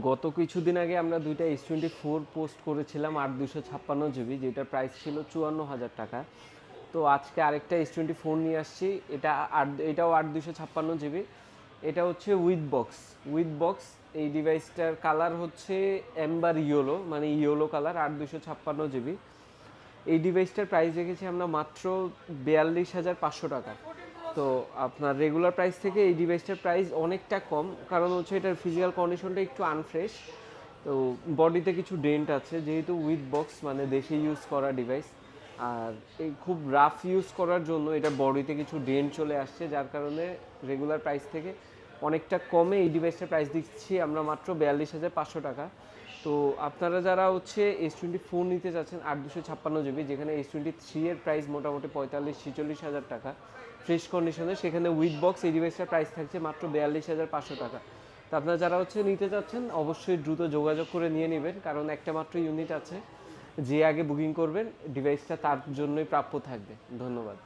গত কিছুদিন আগে আমরা দুইটা S24 পোস্ট করেছিলাম 8 256 GB, যেটার প্রাইস ছিল 54,000 টাকা। তো আজকে আরেকটা S24 নিয়ে আসছি, এটাও 8 256 GB। এটা হচ্ছে উইথ বক্স। এই ডিভাইসটার কালার হচ্ছে এম্বার ইয়েলো, মানে ইয়েলো কালার, 8 256 GB। এই ডিভাইসটার প্রাইস রেখেছি আমরা মাত্র 42,500 টাকা। তো আপনার রেগুলার প্রাইস থেকে এই ডিভাইসটার প্রাইস অনেকটা কম, কারণ হচ্ছে এটার ফিজিক্যাল কন্ডিশনটা একটু আনফ্রেশ। তো বডিতে কিছু ডেন্ট আছে, যেহেতু উইথ বক্স মানে দেশে ইউজ করা ডিভাইস, আর এই খুব রাফ ইউজ করার জন্য এটা বডিতে কিছু ডেন্ট চলে আসছে, যার কারণে রেগুলার প্রাইস থেকে অনেকটা কমে এই ডিভাইসটার প্রাইস দিচ্ছি আমরা মাত্র 42,500 টাকা। তো আপনারা যারা হচ্ছে S24 নিতে চাচ্ছেন 8 256 GB, যেখানে S23 এর প্রাইস মোটামুটি 45-46 হাজার টাকা ফ্রেশ কন্ডিশনে, সেখানে উইথ বক্স এই ডিভাইসটার প্রাইস থাকছে মাত্র 42,500 টাকা। তো আপনারা যারা হচ্ছে নিতে চাচ্ছেন অবশ্যই দ্রুত যোগাযোগ করে নিয়ে নেবেন, কারণ একটা মাত্র ইউনিট আছে। যে আগে বুকিং করবেন ডিভাইসটা তার জন্যই প্রাপ্য থাকবে। ধন্যবাদ।